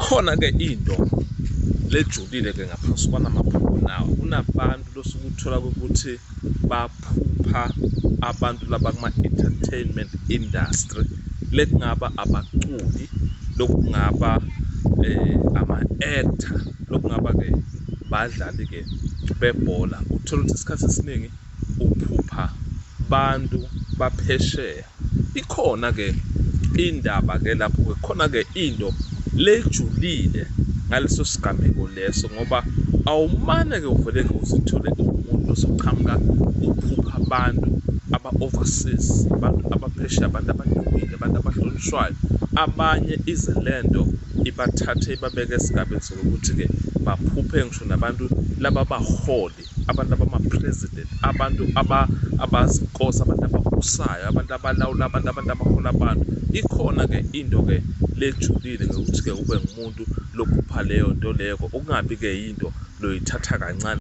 Ikhona-ke into lejulile-ke ngaphansi kwanamaphupho nawo. Kunabantu losuke uthola ukuthi baphupha abantu laba kuma-entertainment industry, lekungaba abaculi, lokungaba ama-actor, lokungaba-ke badlali-ke bebhola. Uthola ukuthi isikhathi esiningi uphupha bantu baphesheya. Ikhona-ke indaba-ke lapho-ke, khona-ke into lejulile ngaleso sigameko leso, ngoba awumane-ke uvele-ke uzithole umuntu osuqhamuka uphupha abantu aba-overseas, abantu abaphesheya, abantu abadumile, abantu abahlonishwayo. Abanye ize lento ibathathe ibabeke esigabeni sokuthi-ke baphuphe ngisho nabantu laba abaholi, abantu abama-president, abantu abazinkosi, abantu ababusayo, abantu abalawula abantu, abantu abahola abantu. Ikhona-ke into-ke lejulile ngokuthi-ke ube ngumuntu lophupha leyo nto leyo, ukungabi-ke yinto loyithatha kancane.